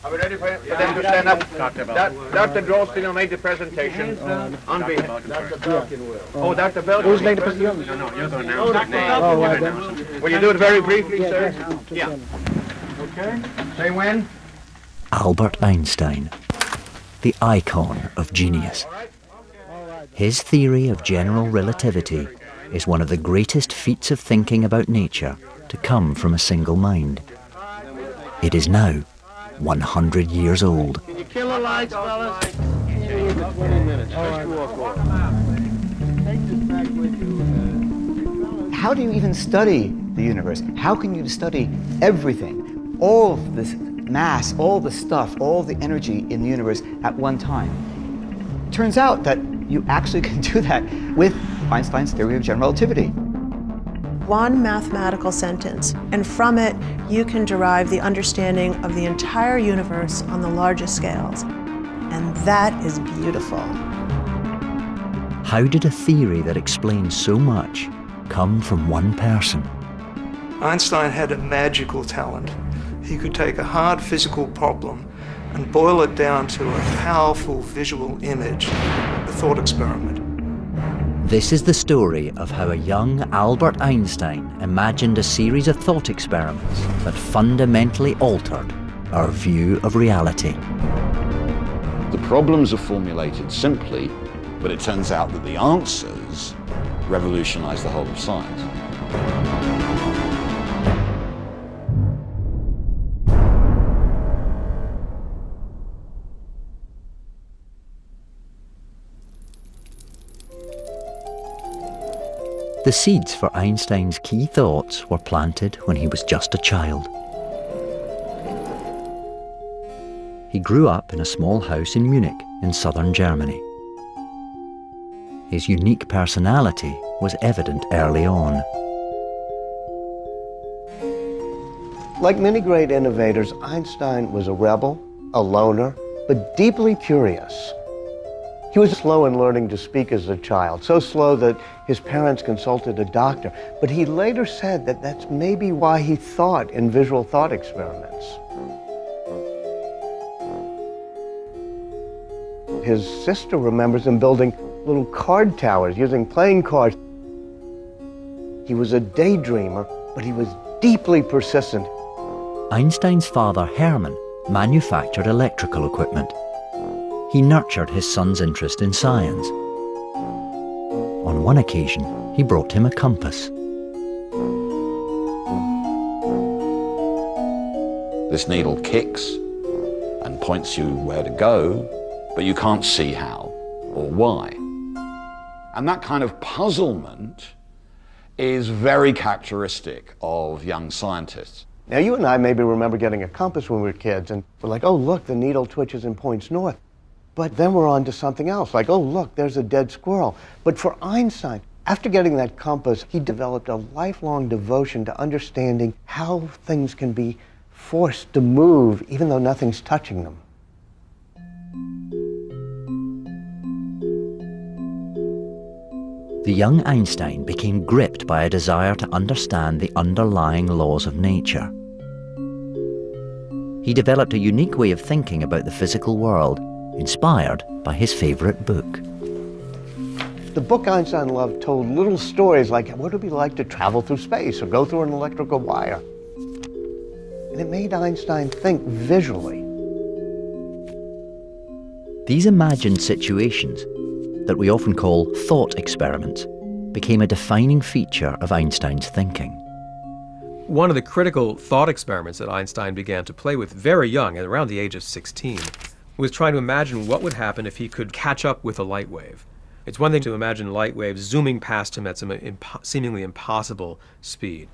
Are we ready for them to stand up? Dr. Drosten will make the presentation on behalf. Dr. Belkin will. Oh, Dr. Belkin. Who's made the presentation? No, you're going to announce it. Will you do it very briefly, sir? Yeah. Okay. Say when. Albert Einstein, the icon of genius. His theory of general relativity is one of the greatest feats of thinking about nature to come from a single mind. It is now 100 years old. Can you kill the lights, fellas? 20 minutes. How do you even study the universe? How can you study everything, all of this mass, all the stuff, all the energy in the universe at one time? Turns out that you actually can do that with Einstein's theory of general relativity. One mathematical sentence, and from it you can derive the understanding of the entire universe on the largest scales. And that is beautiful. How did a theory that explains so much come from one person? Einstein had a magical talent. He could take a hard physical problem and boil it down to a powerful visual image, the thought experiment. This is the story of how a young Albert Einstein imagined a series of thought experiments that fundamentally altered our view of reality. The problems are formulated simply, but it turns out that the answers revolutionize the whole of science. The seeds for Einstein's key thoughts were planted when he was just a child. He grew up in a small house in Munich in southern Germany. His unique personality was evident early on. Like many great innovators, Einstein was a rebel, a loner, but deeply curious. He was slow in learning to speak as a child, so slow that his parents consulted a doctor. But he later said that that's maybe why he thought in visual thought experiments. His sister remembers him building little card towers using playing cards. He was a daydreamer, but he was deeply persistent. Einstein's father, Hermann, manufactured electrical equipment. He nurtured his son's interest in science. On one occasion, he brought him a compass. This needle kicks and points you where to go, but you can't see how or why. And that kind of puzzlement is very characteristic of young scientists. Now, you and I maybe remember getting a compass when we were kids, and we're like, oh, look, the needle twitches and points north. But then we're on to something else, like, oh, look, there's a dead squirrel. But for Einstein, after getting that compass, he developed a lifelong devotion to understanding how things can be forced to move even though nothing's touching them. The young Einstein became gripped by a desire to understand the underlying laws of nature. He developed a unique way of thinking about the physical world, inspired by his favorite book. The book Einstein loved told little stories like what it would be like to travel through space or go through an electrical wire. And it made Einstein think visually. These imagined situations, that we often call thought experiments, became a defining feature of Einstein's thinking. One of the critical thought experiments that Einstein began to play with very young, at around the age of 16, was trying to imagine what would happen if he could catch up with a light wave. It's one thing to imagine light waves zooming past him at some seemingly impossible speed.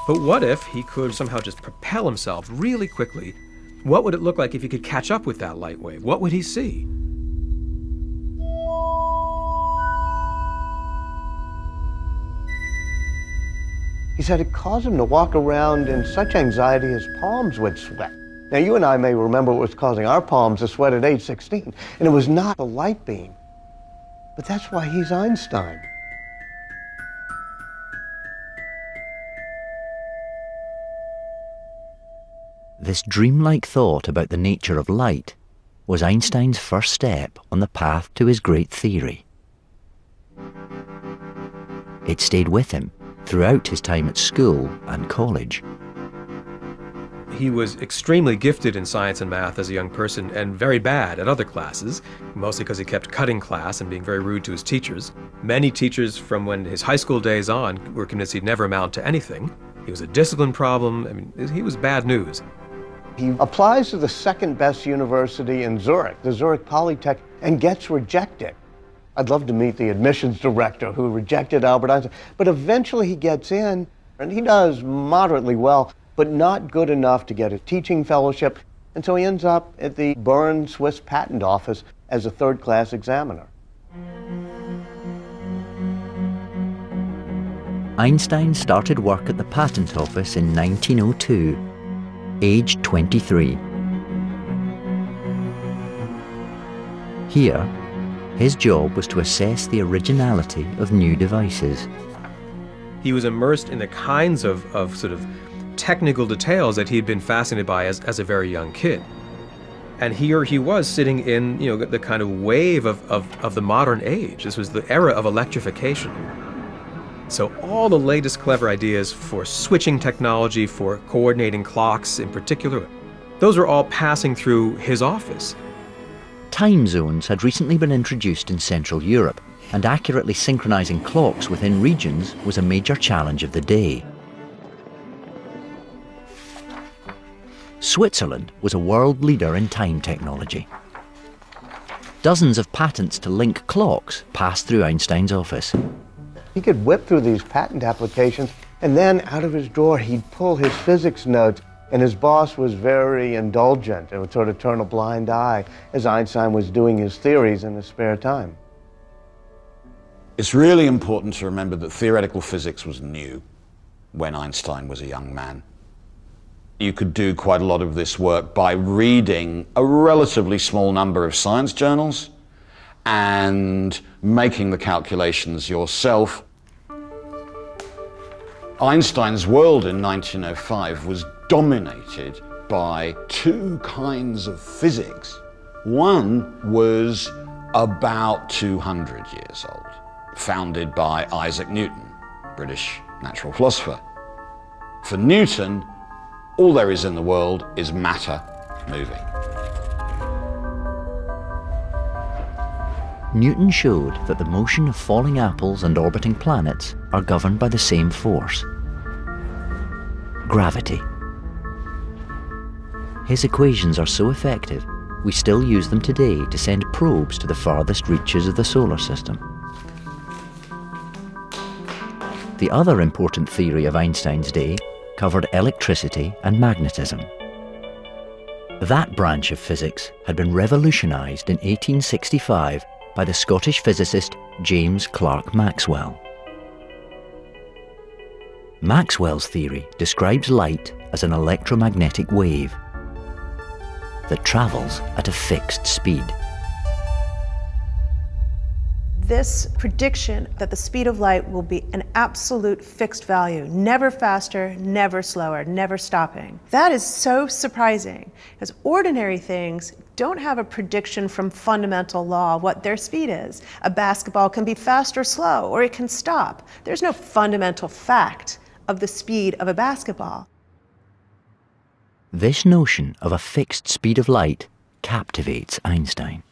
But what if he could somehow just propel himself really quickly? What would it look like if he could catch up with that light wave? What would he see? He said it caused him to walk around in such anxiety his palms would sweat. Now, you and I may remember what was causing our palms to sweat at age 16, and it was not a light beam. But that's why he's Einstein. This dreamlike thought about the nature of light was Einstein's first step on the path to his great theory. It stayed with him throughout his time at school and college. He was extremely gifted in science and math as a young person and very bad at other classes, mostly because he kept cutting class and being very rude to his teachers. Many teachers from when his high school days on were convinced he'd never amount to anything. He was a discipline problem. I mean, he was bad news. He applies to the second best university in Zurich, the Zurich Polytech, and gets rejected. I'd love to meet the admissions director who rejected Albert Einstein, but eventually he gets in, and he does moderately well, but not good enough to get a teaching fellowship, and so he ends up at the Bern Swiss Patent Office as a third-class examiner. Einstein started work at the patent office in 1902, aged 23. Here, his job was to assess the originality of new devices. He was immersed in the kinds of sort of technical details that he'd been fascinated by as a very young kid. And here he was sitting in, the kind of wave of the modern age. This was the era of electrification. So all the latest clever ideas for switching technology, for coordinating clocks in particular, those were all passing through his office. Time zones had recently been introduced in Central Europe, and accurately synchronizing clocks within regions was a major challenge of the day. Switzerland was a world leader in time technology. Dozens of patents to link clocks passed through Einstein's office. He could whip through these patent applications, and then out of his drawer he'd pull his physics notes, and his boss was very indulgent and would sort of turn a blind eye as Einstein was doing his theories in his spare time. It's really important to remember that theoretical physics was new when Einstein was a young man. You could do quite a lot of this work by reading a relatively small number of science journals and making the calculations yourself. Einstein's world in 1905 was dominated by two kinds of physics. One was about 200 years old, founded by Isaac Newton, British natural philosopher. For Newton, all there is in the world is matter moving. Newton showed that the motion of falling apples and orbiting planets are governed by the same force: gravity. His equations are so effective, we still use them today to send probes to the farthest reaches of the solar system. The other important theory of Einstein's day covered electricity and magnetism. That branch of physics had been revolutionized in 1865 by the Scottish physicist James Clerk Maxwell. Maxwell's theory describes light as an electromagnetic wave that travels at a fixed speed. This prediction that the speed of light will be an absolute fixed value, never faster, never slower, never stopping. That is so surprising, as ordinary things don't have a prediction from fundamental law what their speed is. A basketball can be fast or slow, or it can stop. There's no fundamental fact of the speed of a basketball. This notion of a fixed speed of light captivates Einstein.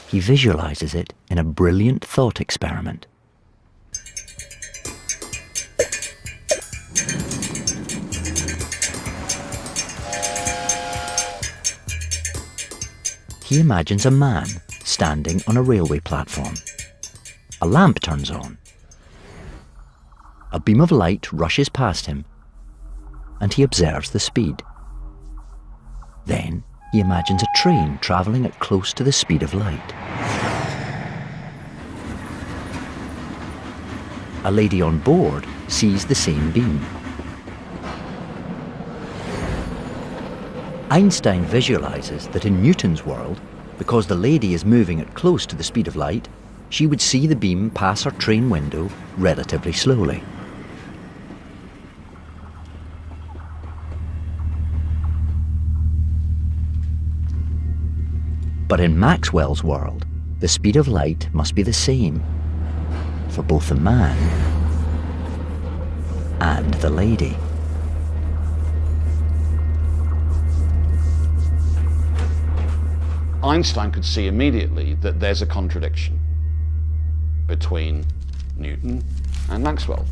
He visualizes it in a brilliant thought experiment. He imagines a man standing on a railway platform. A lamp turns on. A beam of light rushes past him, and he observes the speed. Then he imagines a train travelling at close to the speed of light. A lady on board sees the same beam. Einstein visualizes that in Newton's world, because the lady is moving at close to the speed of light, she would see the beam pass her train window relatively slowly. But in Maxwell's world, the speed of light must be the same for both the man and the lady. Einstein could see immediately that there's a contradiction between Newton and Maxwell.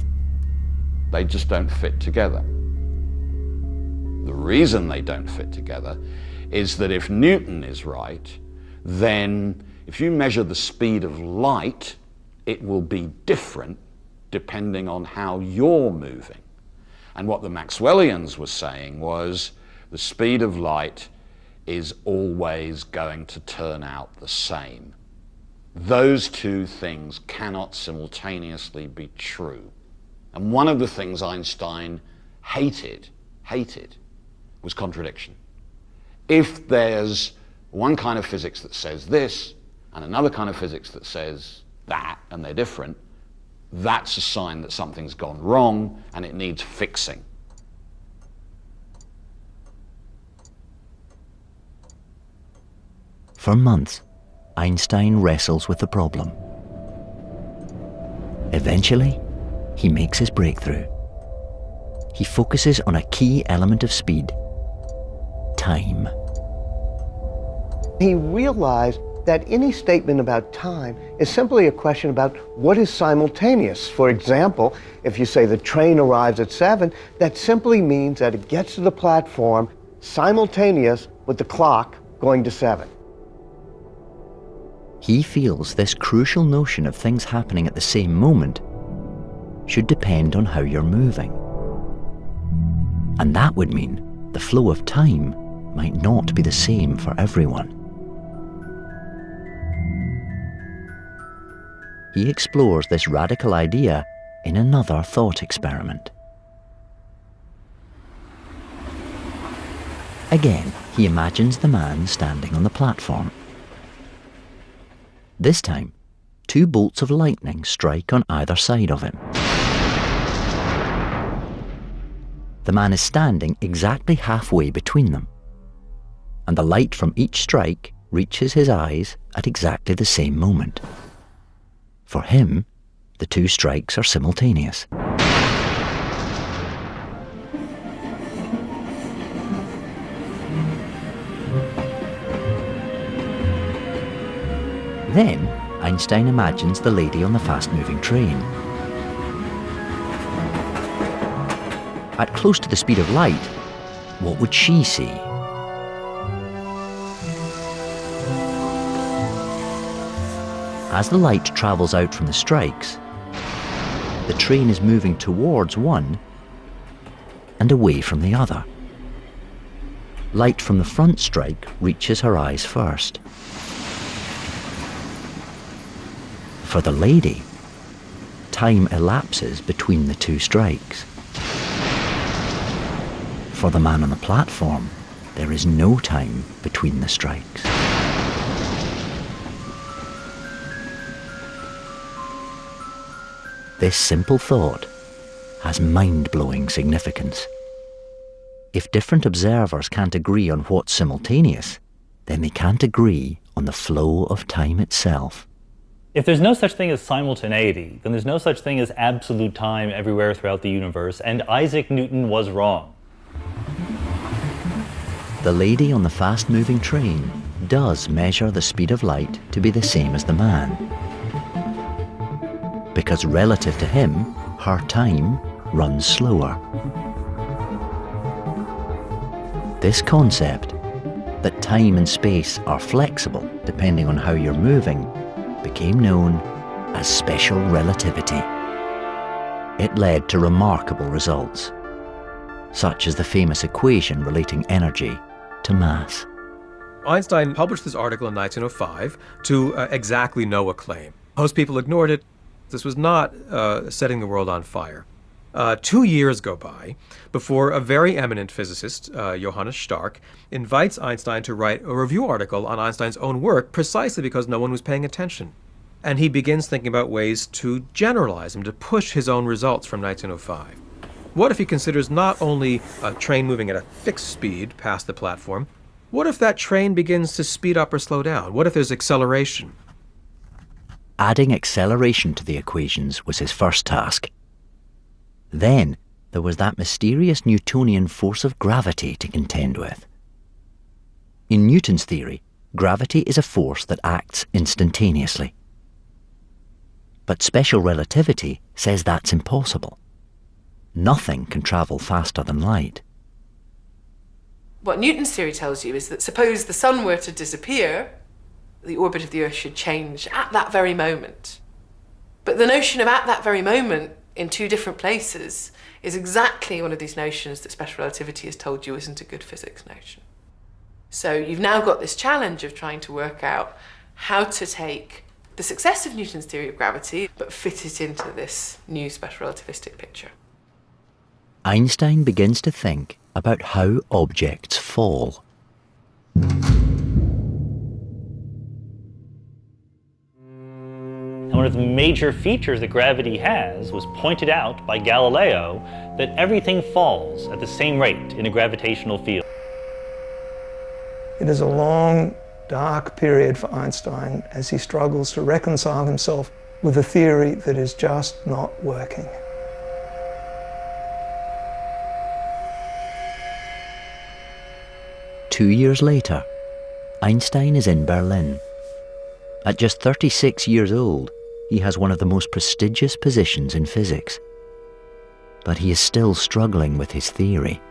They just don't fit together. The reason they don't fit together is that if Newton is right, then if you measure the speed of light, it will be different depending on how you're moving. And what the Maxwellians were saying was the speed of light is always going to turn out the same. Those two things cannot simultaneously be true. And one of the things Einstein hated, was contradiction. If there's one kind of physics that says this, and another kind of physics that says that, and they're different, that's a sign that something's gone wrong and it needs fixing. For months, Einstein wrestles with the problem. Eventually, he makes his breakthrough. He focuses on a key element of speed: time. He realized that any statement about time is simply a question about what is simultaneous. For example, if you say the train arrives at 7, that simply means that it gets to the platform simultaneous with the clock going to 7. He feels this crucial notion of things happening at the same moment should depend on how you're moving. And that would mean the flow of time might not be the same for everyone. He explores this radical idea in another thought experiment. Again, he imagines the man standing on the platform. This time, 2 bolts of lightning strike on either side of him. The man is standing exactly halfway between them, and the light from each strike reaches his eyes at exactly the same moment. For him, the 2 strikes are simultaneous. Then, Einstein imagines the lady on the fast-moving train. At close to the speed of light, what would she see? As the light travels out from the strikes, the train is moving towards one and away from the other. Light from the front strike reaches her eyes first. For the lady, time elapses between the 2 strikes. For the man on the platform, there is no time between the strikes. This simple thought has mind-blowing significance. If different observers can't agree on what's simultaneous, then they can't agree on the flow of time itself. If there's no such thing as simultaneity, then there's no such thing as absolute time everywhere throughout the universe, and Isaac Newton was wrong. The lady on the fast-moving train does measure the speed of light to be the same as the man, because relative to him, her time runs slower. This concept, that time and space are flexible depending on how you're moving, became known as special relativity. It led to remarkable results, such as the famous equation relating energy to mass. Einstein published this article in 1905 to exactly know a claim. Most people ignored it. This was not setting the world on fire. 2 years go by before a very eminent physicist, Johannes Stark, invites Einstein to write a review article on Einstein's own work precisely because no one was paying attention. And he begins thinking about ways to generalize him, to push his own results from 1905. What if he considers not only a train moving at a fixed speed past the platform, What if that train begins to speed up or slow down? What if there's acceleration? Adding acceleration to the equations was his first task. Then there was that mysterious Newtonian force of gravity to contend with. In Newton's theory, gravity is a force that acts instantaneously. But special relativity says that's impossible. Nothing can travel faster than light. What Newton's theory tells you is that suppose the sun were to disappear, the orbit of the Earth should change at that very moment. But the notion of at that very moment in two different places is exactly one of these notions that special relativity has told you isn't a good physics notion. So you've now got this challenge of trying to work out how to take the success of Newton's theory of gravity but fit it into this new special relativistic picture. Einstein begins to think about how objects fall. And one of the major features that gravity has was pointed out by Galileo, that everything falls at the same rate in a gravitational field. It is a long, dark period for Einstein as he struggles to reconcile himself with a theory that is just not working. Two years later, Einstein is in Berlin. At just 36 years old, he has one of the most prestigious positions in physics. But he is still struggling with his theory.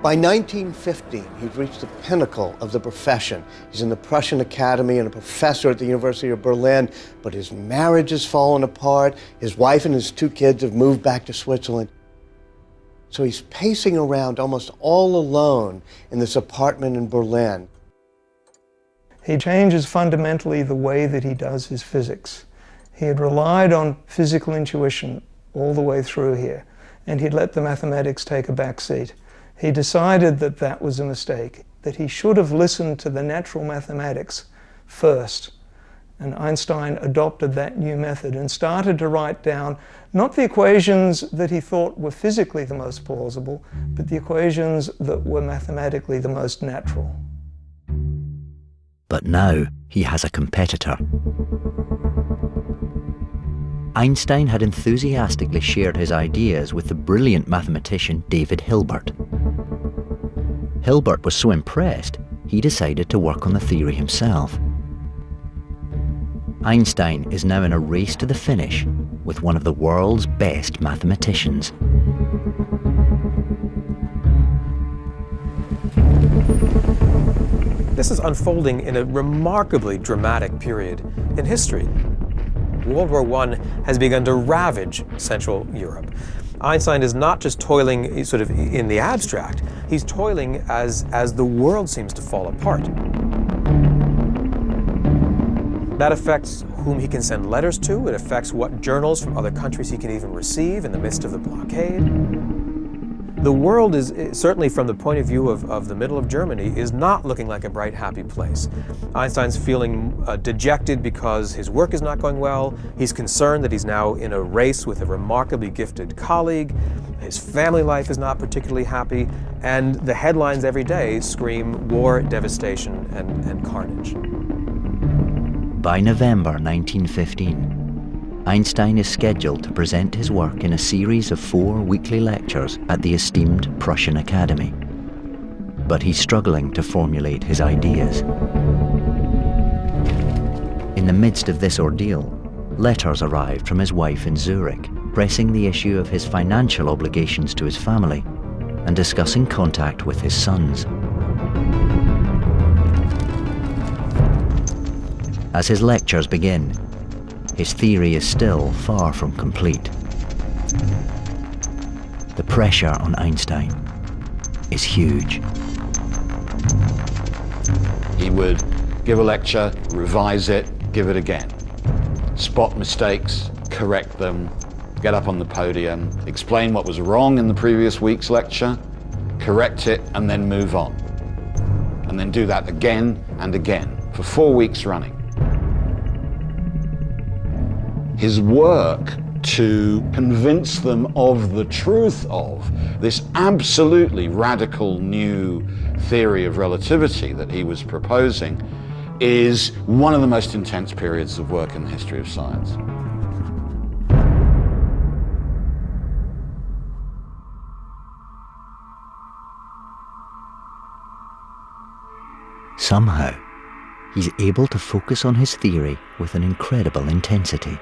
By 1915, he'd reached the pinnacle of the profession. He's in the Prussian Academy and a professor at the University of Berlin, but his marriage has fallen apart. His wife and his two kids have moved back to Switzerland. So he's pacing around almost all alone in this apartment in Berlin. He changes fundamentally the way that he does his physics. He had relied on physical intuition all the way through here, and he'd let the mathematics take a back seat. He decided that that was a mistake, that he should have listened to the natural mathematics first. And Einstein adopted that new method and started to write down not the equations that he thought were physically the most plausible, but the equations that were mathematically the most natural. But now he has a competitor. Einstein had enthusiastically shared his ideas with the brilliant mathematician David Hilbert. Hilbert was so impressed, he decided to work on the theory himself. Einstein is now in a race to the finish with one of the world's best mathematicians. This is unfolding in a remarkably dramatic period in history. World War I has begun to ravage Central Europe. Einstein is not just toiling sort of in the abstract, he's toiling as the world seems to fall apart. That affects whom he can send letters to, it affects what journals from other countries he can even receive in the midst of the blockade. The world is, certainly from the point of view of the middle of Germany, is not looking like a bright, happy place. Einstein's feeling dejected because his work is not going well. He's concerned that he's now in a race with a remarkably gifted colleague. His family life is not particularly happy. And the headlines every day scream war, devastation, and carnage. By November 1915, Einstein is scheduled to present his work in a series of 4 weekly lectures at the esteemed Prussian Academy. But he's struggling to formulate his ideas. In the midst of this ordeal, letters arrived from his wife in Zurich, pressing the issue of his financial obligations to his family and discussing contact with his sons. As his lectures begin, his theory is still far from complete. The pressure on Einstein is huge. He would give a lecture, revise it, give it again. Spot mistakes, correct them, get up on the podium, explain what was wrong in the previous week's lecture, correct it, and then move on. And then do that again and again for 4 weeks running. His work to convince them of the truth of this absolutely radical new theory of relativity that he was proposing is one of the most intense periods of work in the history of science. Somehow, he's able to focus on his theory with an incredible intensity.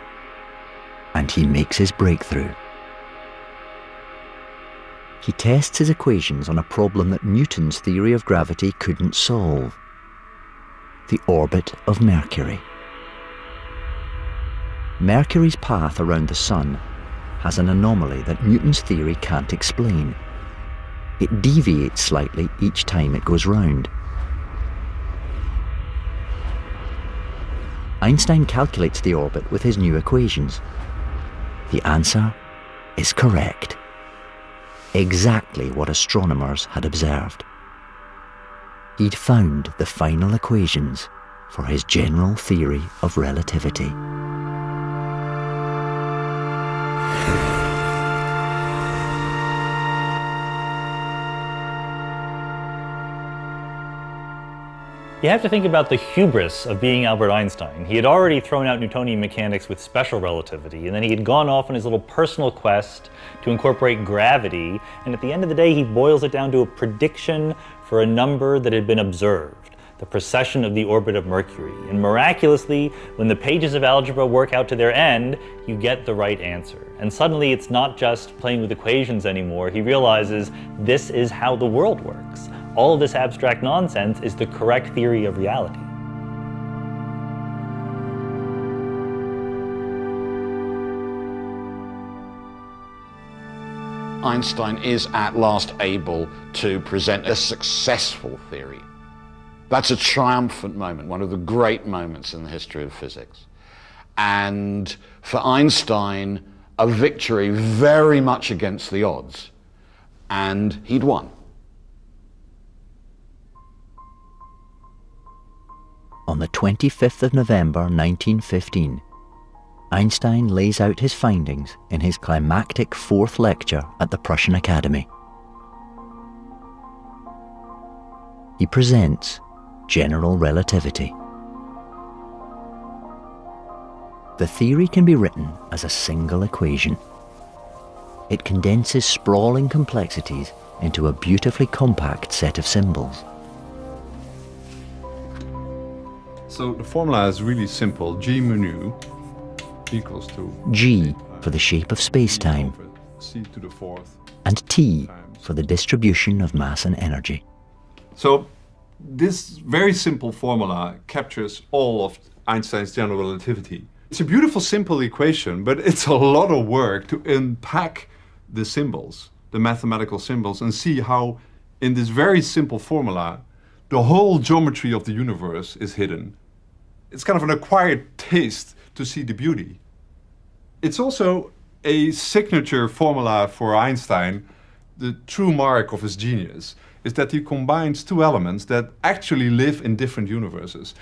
And he makes his breakthrough. He tests his equations on a problem that Newton's theory of gravity couldn't solve: the orbit of Mercury. Mercury's path around the Sun has an anomaly that Newton's theory can't explain. It deviates slightly each time it goes round. Einstein calculates the orbit with his new equations. The answer is correct. Exactly what astronomers had observed. He'd found the final equations for his general theory of relativity. You have to think about the hubris of being Albert Einstein. He had already thrown out Newtonian mechanics with special relativity, and then he had gone off on his little personal quest to incorporate gravity, and at the end of the day he boils it down to a prediction for a number that had been observed, the precession of the orbit of Mercury. And miraculously, when the pages of algebra work out to their end, you get the right answer. And suddenly it's not just playing with equations anymore. He realizes this is how the world works. All of this abstract nonsense is the correct theory of reality. Einstein is at last able to present a successful theory. That's a triumphant moment, one of the great moments in the history of physics. And for Einstein, a victory very much against the odds. And he'd won. On the 25th of November 1915, Einstein lays out his findings in his climactic fourth lecture at the Prussian Academy. He presents general relativity. The theory can be written as a single equation. It condenses sprawling complexities into a beautifully compact set of symbols. So the formula is really simple. G mu nu equals to G for the shape of space-time, C to the fourth, and T for the distribution of mass and energy. So this very simple formula captures all of Einstein's general relativity. It's a beautiful, simple equation, but it's a lot of work to unpack the symbols, the mathematical symbols, and see how in this very simple formula the whole geometry of the universe is hidden. It's kind of an acquired taste to see the beauty. It's also a signature formula for Einstein. The true mark of his genius is that he combines two elements that actually live in different universes.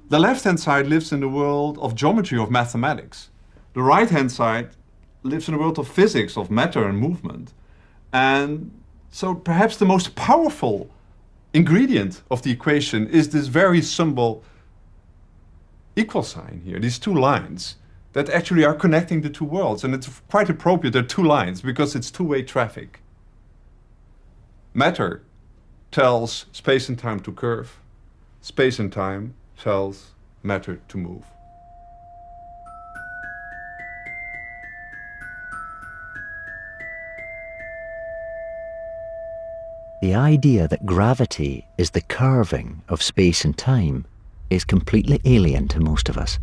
The left-hand side lives in the world of geometry, of mathematics. The right-hand side lives in the world of physics, of matter and movement. And so perhaps the most powerful ingredient of the equation is this very symbol equal sign here, these two lines that actually are connecting the two worlds. And it's quite appropriate, there are two lines, because it's two-way traffic. Matter tells space and time to curve. Space and time tells matter to move. The idea that gravity is the curving of space and time is completely alien to most of us.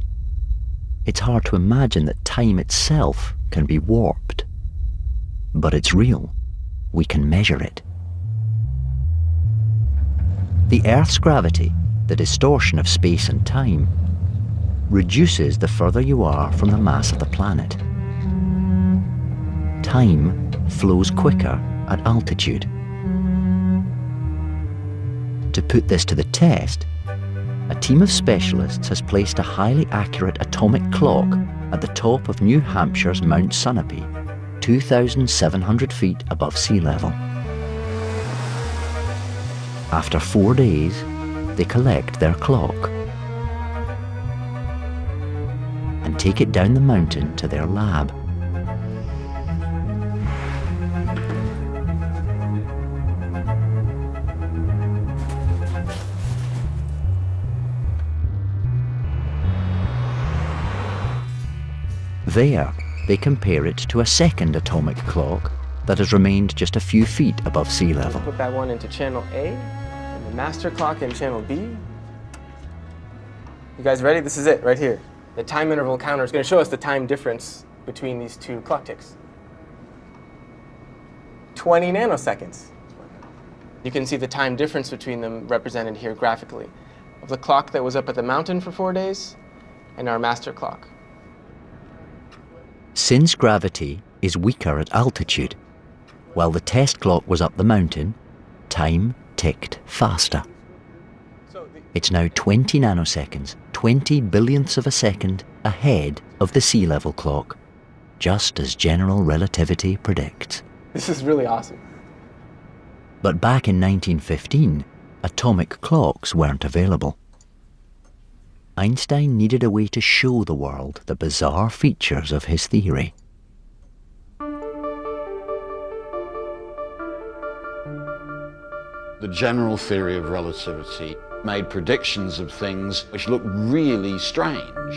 It's hard to imagine that time itself can be warped. But it's real. We can measure it. The Earth's gravity, the distortion of space and time, reduces the further you are from the mass of the planet. Time flows quicker at altitude. To put this to the test, a team of specialists has placed a highly accurate atomic clock at the top of New Hampshire's Mount Sunapee, 2,700 feet above sea level. After 4 days, they collect their clock and take it down the mountain to their lab. There, they compare it to a second atomic clock that has remained just a few feet above sea level. Put that one into channel A, and the master clock in channel B. You guys ready? This is it, right here. The time interval counter is going to show us the time difference between these two clock ticks. 20 nanoseconds. You can see the time difference between them represented here graphically, of the clock that was up at the mountain for 4 days and our master clock. Since gravity is weaker at altitude, while the test clock was up the mountain, time ticked faster. It's now 20 nanoseconds, 20 billionths of a second ahead of the sea level clock, just as general relativity predicts. This is really awesome. But back in 1915, atomic clocks weren't available. Einstein needed a way to show the world the bizarre features of his theory. The general theory of relativity made predictions of things which looked really strange.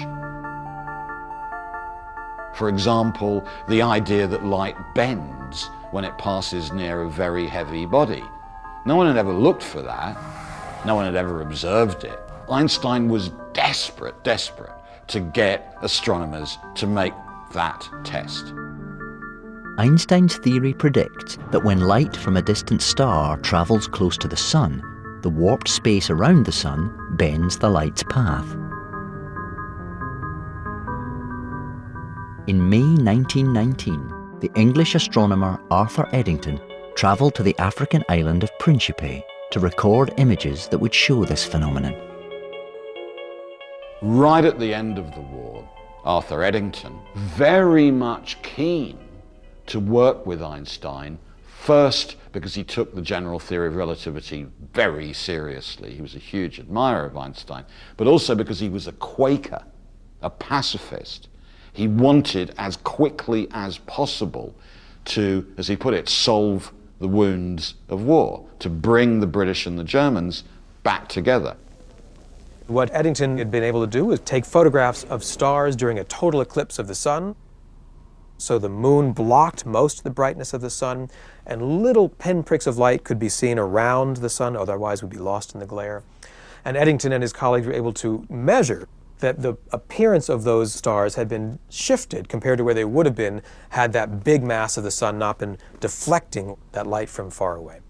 For example, the idea that light bends when it passes near a very heavy body. No one had ever looked for that. No one had ever observed it. Einstein was desperate to get astronomers to make that test. Einstein's theory predicts that when light from a distant star travels close to the sun, the warped space around the sun bends the light's path. In May 1919, the English astronomer Arthur Eddington travelled to the African island of Principe to record images that would show this phenomenon. Right at the end of the war, Arthur Eddington, very much keen to work with Einstein, first because he took the general theory of relativity very seriously. He was a huge admirer of Einstein, but also because he was a Quaker, a pacifist. He wanted as quickly as possible to, as he put it, solve the wounds of war, to bring the British and the Germans back together. What Eddington had been able to do was take photographs of stars during a total eclipse of the sun. So the moon blocked most of the brightness of the sun, and little pinpricks of light could be seen around the sun, otherwise would be lost in the glare. And Eddington and his colleagues were able to measure that the appearance of those stars had been shifted compared to where they would have been had that big mass of the sun not been deflecting that light from far away.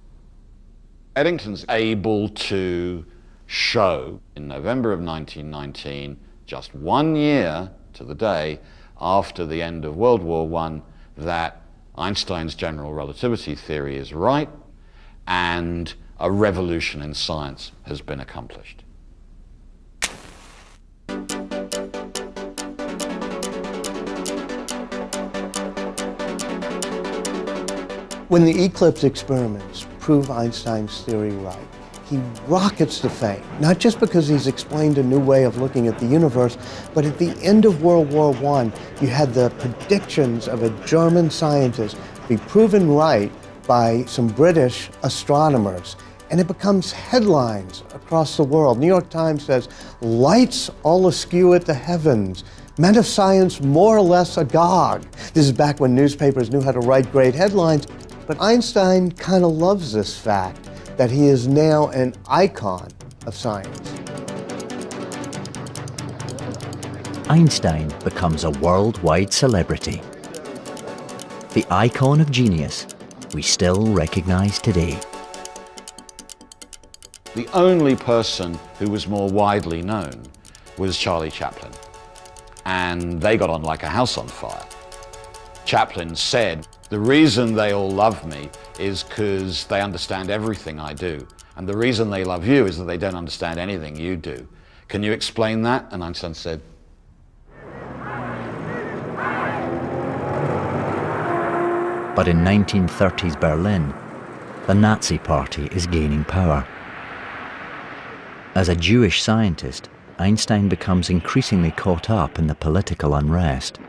Eddington's able to show in November of 1919, just 1 year to the day after the end of World War I, that Einstein's general relativity theory is right and a revolution in science has been accomplished. When the eclipse experiments prove Einstein's theory right, he rockets to fame, not just because he's explained a new way of looking at the universe, but at the end of World War I, you had the predictions of a German scientist be proven right by some British astronomers. And it becomes headlines across the world. New York Times says, "Lights all askew at the heavens. Men of science more or less agog." This is back when newspapers knew how to write great headlines. But Einstein kind of loves this fact, that he is now an icon of science. Einstein becomes a worldwide celebrity. The icon of genius we still recognize today. The only person who was more widely known was Charlie Chaplin. And they got on like a house on fire. Chaplin said, "The reason they all love me is because they understand everything I do. And the reason they love you is that they don't understand anything you do. Can you explain that?" And Einstein said, But in 1930s Berlin, the Nazi Party is gaining power. As a Jewish scientist, Einstein becomes increasingly caught up in the political unrest.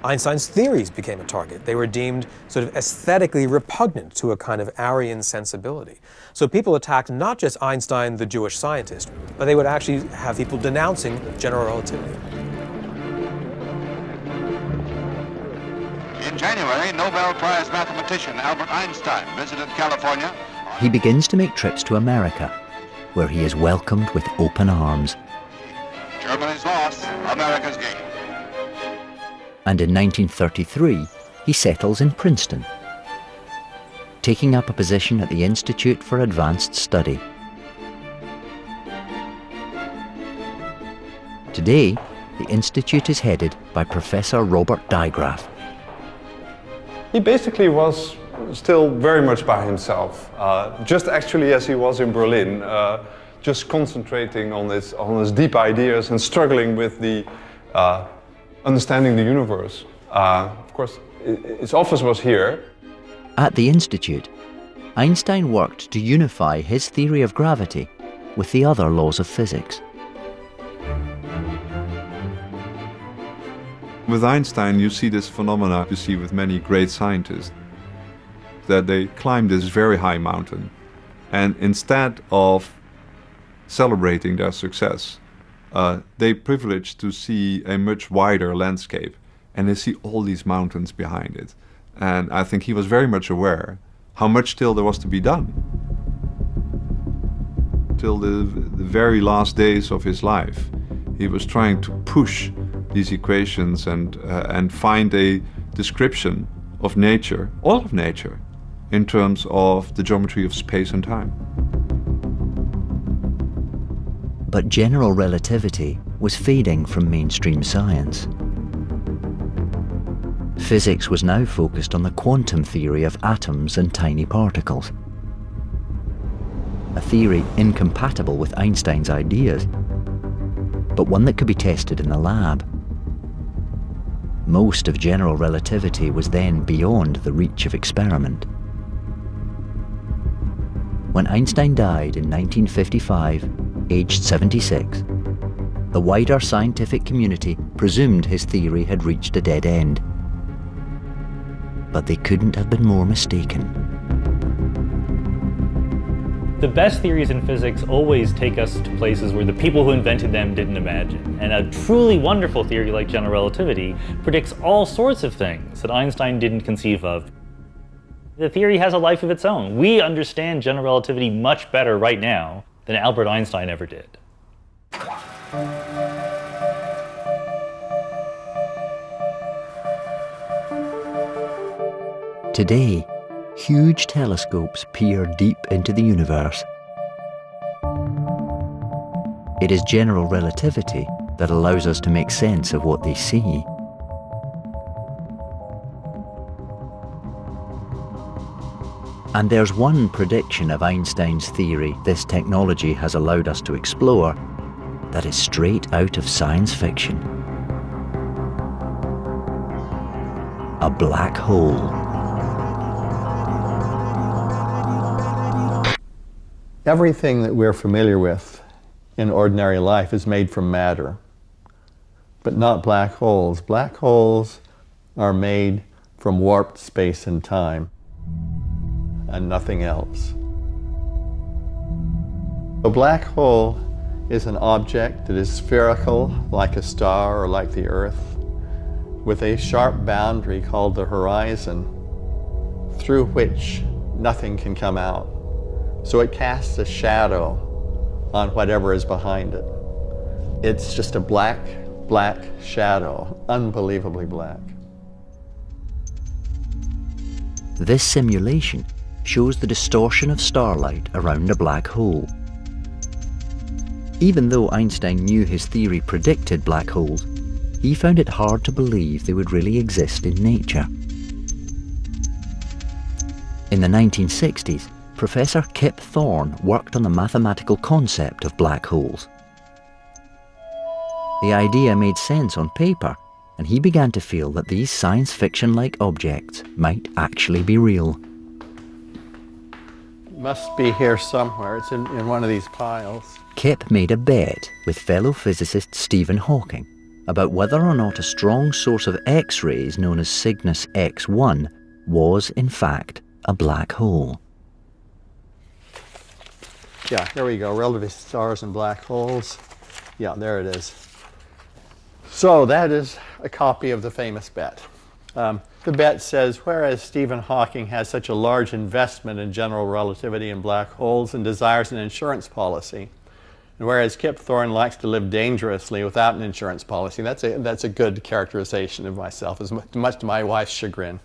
Einstein's theories became a target. They were deemed sort of aesthetically repugnant to a kind of Aryan sensibility. So people attacked not just Einstein, the Jewish scientist, but they would actually have people denouncing general relativity. In January, Nobel Prize mathematician Albert Einstein visited California. He begins to make trips to America, where he is welcomed with open arms. Germany's lost, America's gained. And in 1933, he settles in Princeton, taking up a position at the Institute for Advanced Study. Today, the institute is headed by Professor Robert Dijkgraaf. He basically was still very much by himself, just actually as he was in Berlin, just concentrating on his deep ideas and struggling with the understanding the universe. Of course, his office was here. At the institute, Einstein worked to unify his theory of gravity with the other laws of physics. With Einstein, you see this phenomena you see with many great scientists, that they climb this very high mountain, and instead of celebrating their success, they privilege to see a much wider landscape, and they see all these mountains behind it. And I think he was very much aware how much still there was to be done. Till the very last days of his life, he was trying to push these equations and find a description of nature, all of nature, in terms of the geometry of space and time. But general relativity was fading from mainstream science. Physics was now focused on the quantum theory of atoms and tiny particles, a theory incompatible with Einstein's ideas, but one that could be tested in the lab. Most of general relativity was then beyond the reach of experiment. When Einstein died in 1955, aged 76, the wider scientific community presumed his theory had reached a dead end. But they couldn't have been more mistaken. The best theories in physics always take us to places where the people who invented them didn't imagine. And a truly wonderful theory like general relativity predicts all sorts of things that Einstein didn't conceive of. The theory has a life of its own. We understand general relativity much better right now than Albert Einstein ever did. Today, huge telescopes peer deep into the universe. It is general relativity that allows us to make sense of what they see. And there's one prediction of Einstein's theory this technology has allowed us to explore that is straight out of science fiction. A black hole. Everything that we're familiar with in ordinary life is made from matter, but not black holes. Black holes are made from warped space and time, and nothing else. A black hole is an object that is spherical, like a star or like the Earth, with a sharp boundary called the horizon, through which nothing can come out. So it casts a shadow on whatever is behind it. It's just a black, black shadow, unbelievably black. This simulation shows the distortion of starlight around a black hole. Even though Einstein knew his theory predicted black holes, he found it hard to believe they would really exist in nature. In the 1960s, Professor Kip Thorne worked on the mathematical concept of black holes. The idea made sense on paper, and he began to feel that these science fiction-like objects might actually be real. It must be here somewhere. It's in one of these piles. Kip made a bet with fellow physicist Stephen Hawking about whether or not a strong source of X-rays known as Cygnus X1 was, in fact, a black hole. Yeah, here we go. Relativity stars and black holes. Yeah, there it is. So that is a copy of the famous bet. The bet says, whereas Stephen Hawking has such a large investment in general relativity and black holes and desires an insurance policy, and whereas Kip Thorne likes to live dangerously without an insurance policy, that's a good characterization of myself, as much to my wife's chagrin.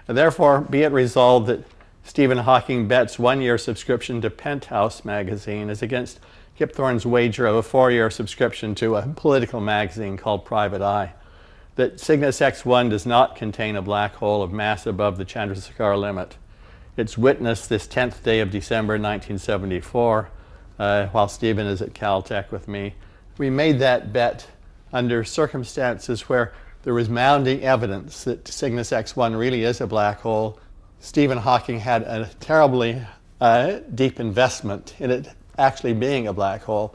And therefore, be it resolved that Stephen Hawking bet's 1-year subscription to Penthouse magazine is against Kip Thorne's wager of a 4-year subscription to a political magazine called Private Eye. That Cygnus X1 does not contain a black hole of mass above the Chandrasekhar limit. It's witnessed this 10th day of December 1974, while Stephen is at Caltech with me. We made that bet under circumstances where there was mounting evidence that Cygnus X1 really is a black hole. Stephen Hawking had a terribly deep investment in it actually being a black hole.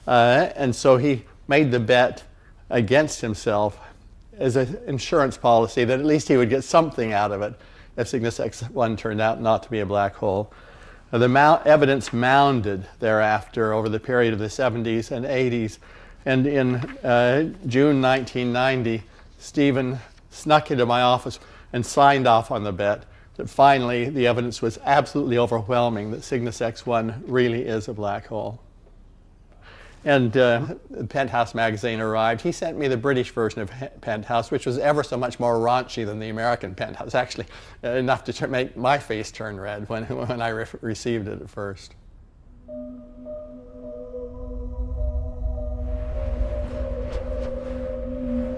And so he made the bet against himself as an insurance policy that at least he would get something out of it if Cygnus X1 turned out not to be a black hole. The evidence mounded thereafter over the period of the 70s and 80s. And in June 1990, Stephen snuck into my office and signed off on the bet that finally the evidence was absolutely overwhelming that Cygnus X1 really is a black hole. And Penthouse magazine arrived. He sent me the British version of Penthouse, which was ever so much more raunchy than the American Penthouse, actually enough to make my face turn red when I received it at first.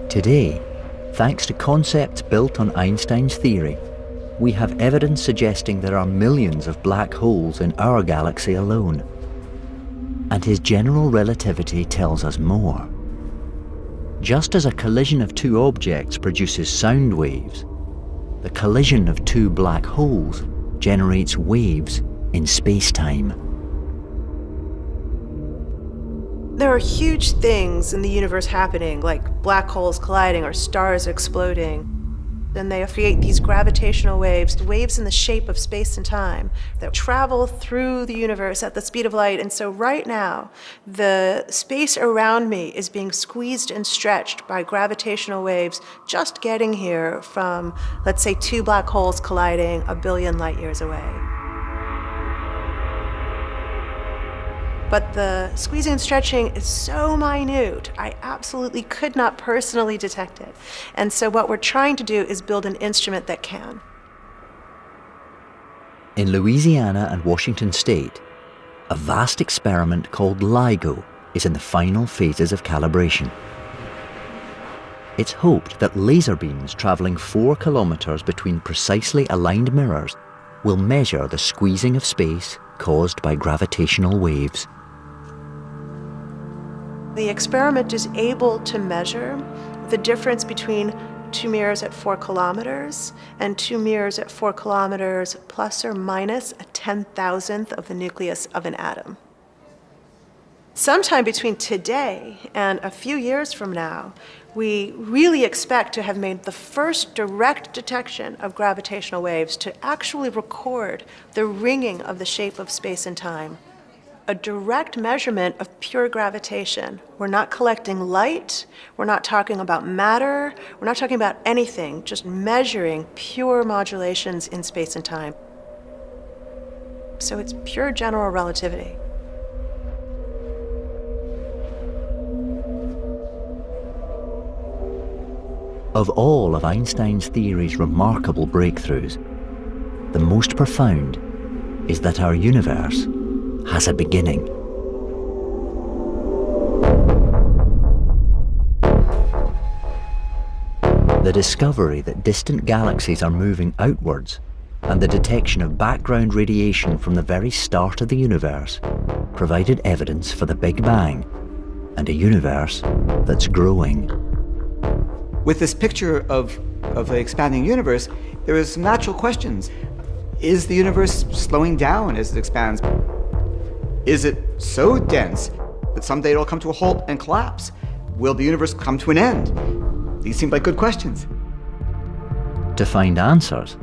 Today, thanks to concepts built on Einstein's theory, we have evidence suggesting there are millions of black holes in our galaxy alone. And his general relativity tells us more. Just as a collision of two objects produces sound waves, the collision of two black holes generates waves in space-time. There are huge things in the universe happening, like black holes colliding or stars exploding. And they create these gravitational waves in the shape of space and time that travel through the universe at the speed of light. And so right now, the space around me is being squeezed and stretched by gravitational waves just getting here from, let's say, two black holes colliding 1 billion light years away. But the squeezing and stretching is so minute, I absolutely could not personally detect it. And so what we're trying to do is build an instrument that can. In Louisiana and Washington State, a vast experiment called LIGO is in the final phases of calibration. It's hoped that laser beams travelling 4 kilometres between precisely aligned mirrors will measure the squeezing of space caused by gravitational waves. The experiment is able to measure the difference between 2 mirrors at 4 kilometers and 2 mirrors at 4 kilometers plus or minus a 10,000th of the nucleus of an atom. Sometime between today and a few years from now, we really expect to have made the first direct detection of gravitational waves to actually record the ringing of the shape of space and time. A direct measurement of pure gravitation. We're not collecting light, we're not talking about matter, we're not talking about anything, just measuring pure modulations in space and time. So it's pure general relativity. Of all of Einstein's theory's remarkable breakthroughs, the most profound is that our universe has a beginning. The discovery that distant galaxies are moving outwards and the detection of background radiation from the very start of the universe provided evidence for the Big Bang and a universe that's growing. With this picture of the expanding universe, there is some natural questions. Is the universe slowing down as it expands? Is it so dense that someday it'll come to a halt and collapse? Will the universe come to an end? These seem like good questions. To find answers,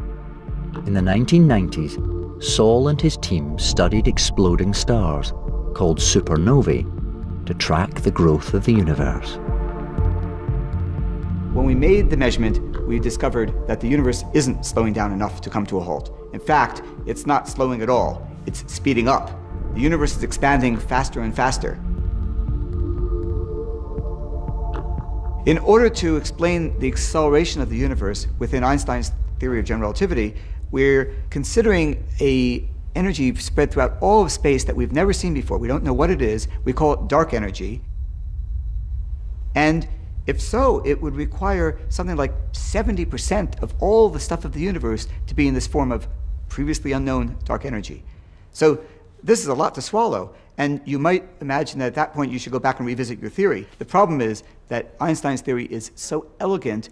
in the 1990s, Saul and his team studied exploding stars, called supernovae, to track the growth of the universe. When we made the measurement, we discovered that the universe isn't slowing down enough to come to a halt. In fact, it's not slowing at all. It's speeding up. The universe is expanding faster and faster. In order to explain the acceleration of the universe within Einstein's theory of general relativity, we're considering an energy spread throughout all of space that we've never seen before. We don't know what it is. We call it dark energy. And if so, it would require something like 70% of all the stuff of the universe to be in this form of previously unknown dark energy. So this is a lot to swallow. And you might imagine that at that point you should go back and revisit your theory. The problem is that Einstein's theory is so elegant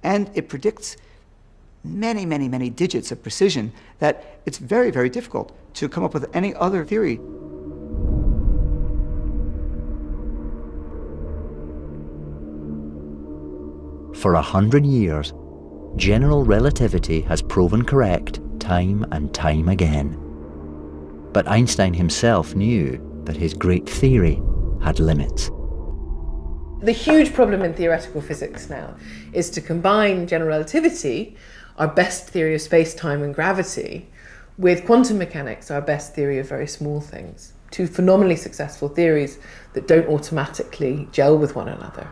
and it predicts many, many, many digits of precision that it's very, very difficult to come up with any other theory. For 100 years, general relativity has proven correct time and time again. But Einstein himself knew that his great theory had limits. The huge problem in theoretical physics now is to combine general relativity, our best theory of space-time and gravity, with quantum mechanics, our best theory of very small things. Two phenomenally successful theories that don't automatically gel with one another.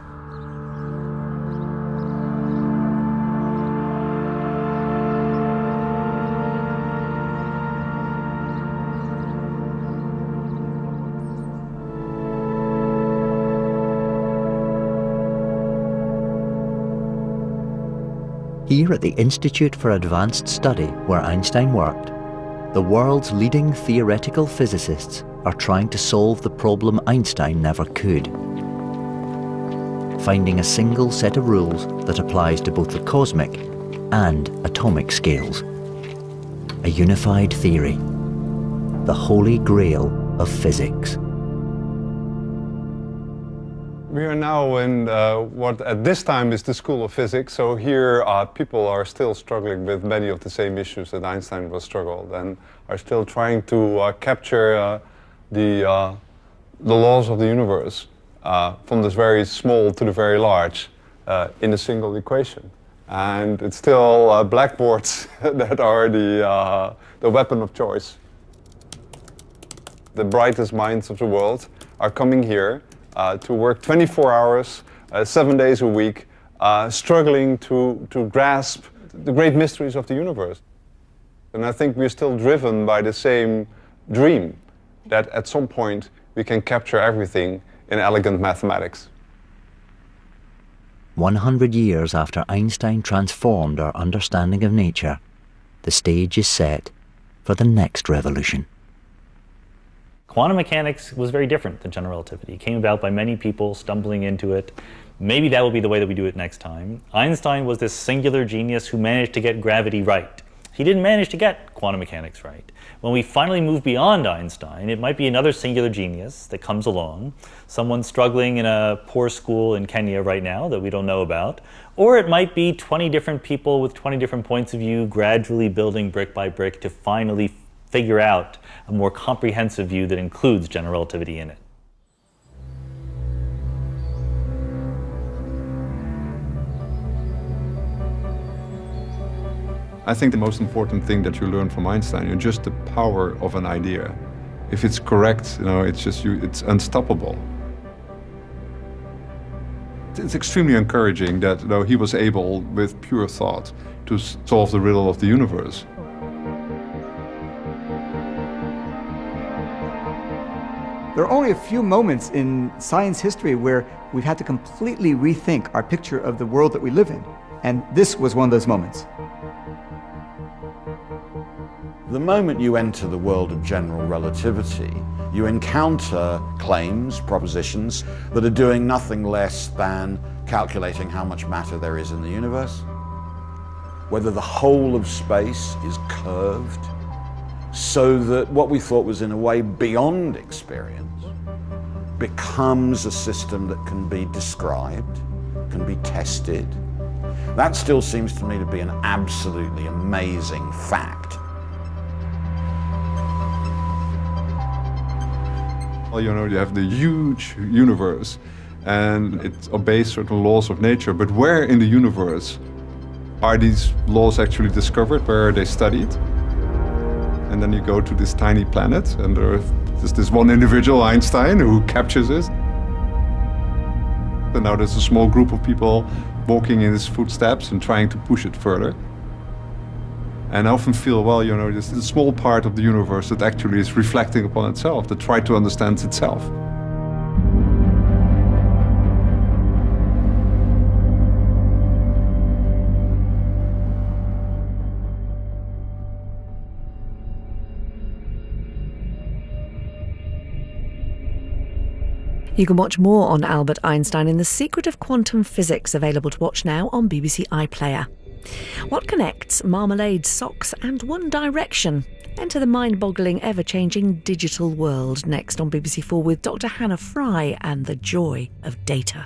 Here at the Institute for Advanced Study, where Einstein worked, the world's leading theoretical physicists are trying to solve the problem Einstein never could. Finding a single set of rules that applies to both the cosmic and atomic scales. A unified theory, the holy grail of physics. We are now in what at this time is the School of Physics. So here people are still struggling with many of the same issues that Einstein was struggled and are still trying to capture the laws of the universe from this very small to the very large in a single equation. And it's still blackboards that are the weapon of choice. The brightest minds of the world are coming here to work 24 hours, 7 days a week, struggling to grasp the great mysteries of the universe. And I think we're still driven by the same dream, that at some point we can capture everything in elegant mathematics. 100 years after Einstein transformed our understanding of nature, the stage is set for the next revolution. Quantum mechanics was very different than general relativity. It came about by many people stumbling into it. Maybe that will be the way that we do it next time. Einstein was this singular genius who managed to get gravity right. He didn't manage to get quantum mechanics right. When we finally move beyond Einstein, it might be another singular genius that comes along, someone struggling in a poor school in Kenya right now that we don't know about, or it might be 20 different people with 20 different points of view gradually building brick by brick to finally figure out a more comprehensive view that includes general relativity in it. I think the most important thing that you learn from Einstein is just the power of an idea. If it's correct, it's unstoppable. It's extremely encouraging that he was able, with pure thought, to solve the riddle of the universe. There are only a few moments in science history where we've had to completely rethink our picture of the world that we live in. And this was one of those moments. The moment you enter the world of general relativity, you encounter claims, propositions, that are doing nothing less than calculating how much matter there is in the universe, whether the whole of space is curved, so that what we thought was in a way beyond experience becomes a system that can be described, can be tested. That still seems to me to be an absolutely amazing fact. Well, you know, you have the huge universe and it obeys certain laws of nature, but where in the universe are these laws actually discovered? Where are they studied? And then you go to this tiny planet and there's this one individual, Einstein, who captures it. And now there's a small group of people walking in his footsteps and trying to push it further. And I often feel, well, you know, this is a small part of the universe that actually is reflecting upon itself, that tries to understand itself. You can watch more on Albert Einstein in The Secret of Quantum Physics, available to watch now on BBC iPlayer. What connects marmalade, socks and One Direction? Enter the mind-boggling, ever-changing digital world next on BBC4 with Dr. Hannah Fry and the joy of data.